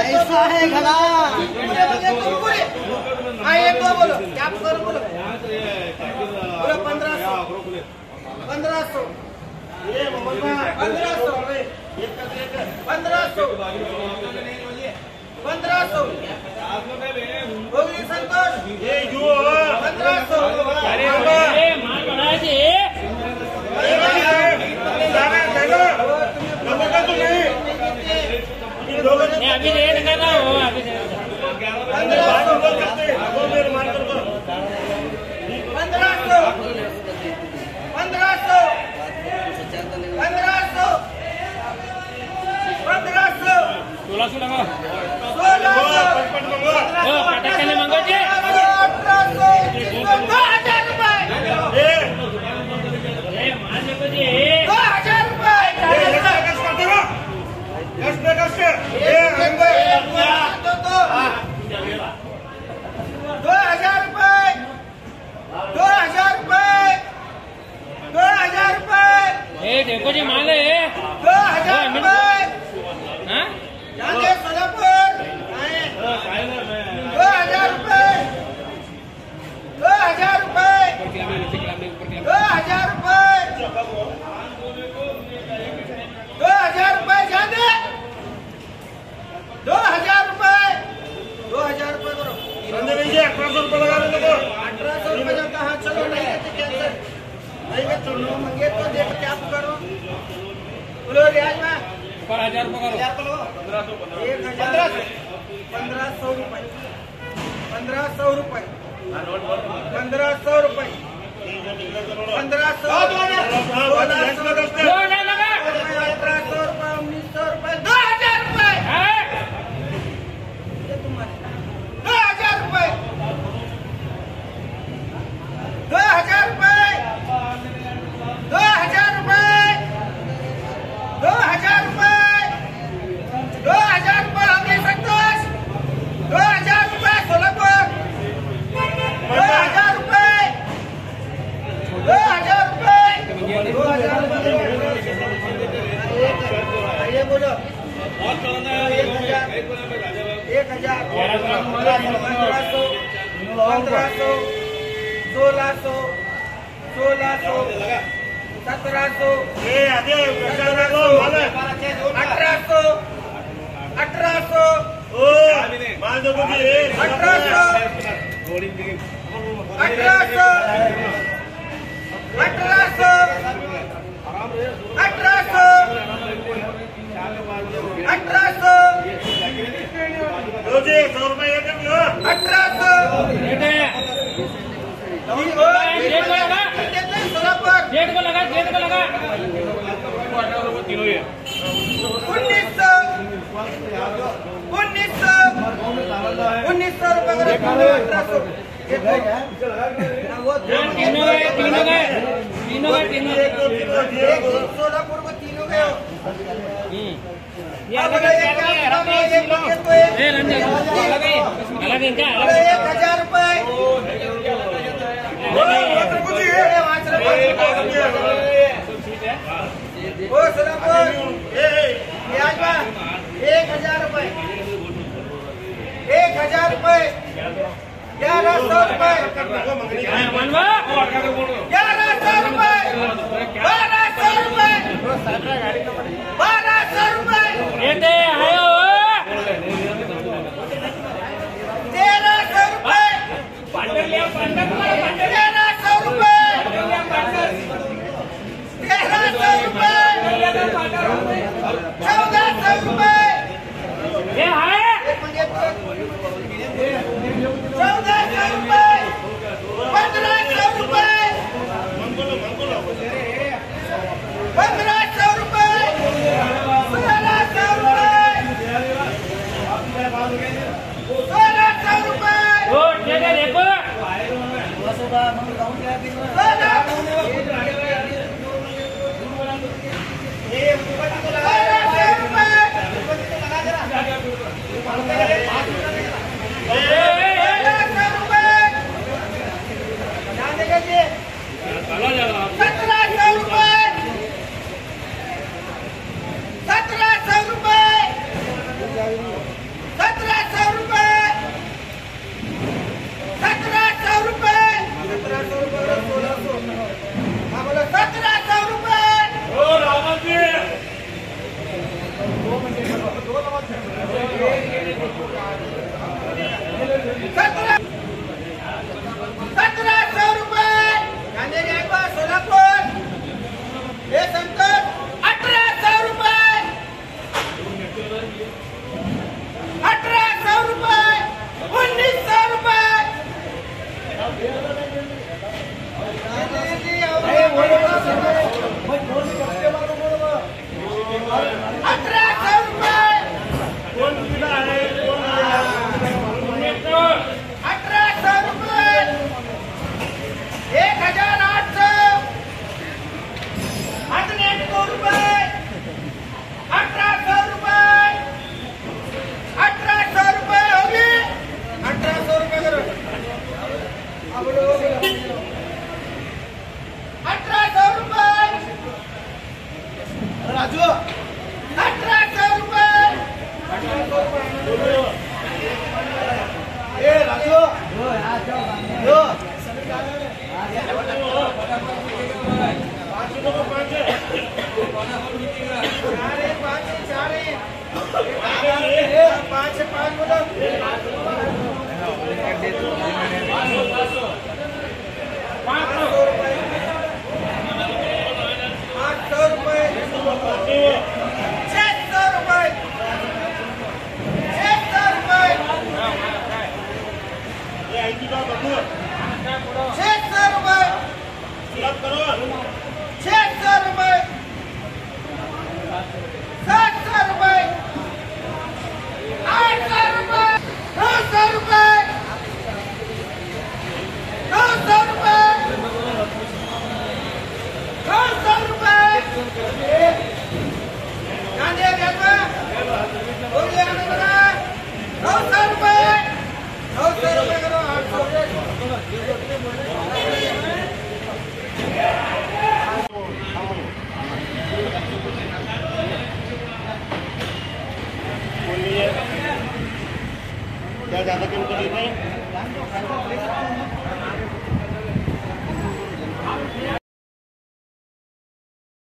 ऐसा है घड़ा एक दो बोलो क्या बोलो बोलो 1500 होगी संतोष 1500 अभी रेट कर रहा हूँ अभी 1600 लगा 1600 मंगो जी 2000 रुपए मान देखो जी 2000 रुपए 2000 रुपए देखो जी मान ले 2000 रुपए सोलापुर 2000 रुपए 2000 रुपए 2000 रुपए 2000 रुपए जाने 2000 रुपए 2000 रुपए करो 1800 रुपए लगा दो 1800 रुपए जब कहाँ चलो नहीं नहीं तो मंगे तो देख क्या करो बोलो रियाज में 1000 रुपए करो 1500 रुपए 1500 रुपए 1500 रुपए 1500 2000 रुपए 2000 रुपए 2000 रुपए 2000 रुपए 2000 रुपए 2000 रुपए हमने संतोष 2000 रुपए सोलापुर 2000 रुपए 2000 रुपए 2000 ये बोलो 1000 1500 1600 1700 1800 1800 1800 1800 लो जी 100 रुपए ये कर लो 1800 सोलापुर जेट को लगा 1900 रुपए करो 1800 सोलापुर को तीनों गए वो सोलापुर 1000 रुपए 1100 रुपए 1100 रुपए 1200 रुपए 1300 रुपए 1300 रुपए 1400 रुपए 1700 रुपए सोलापुर 1800 रुपए 1900 रुपए क्या ज्यादा किलो तो नहीं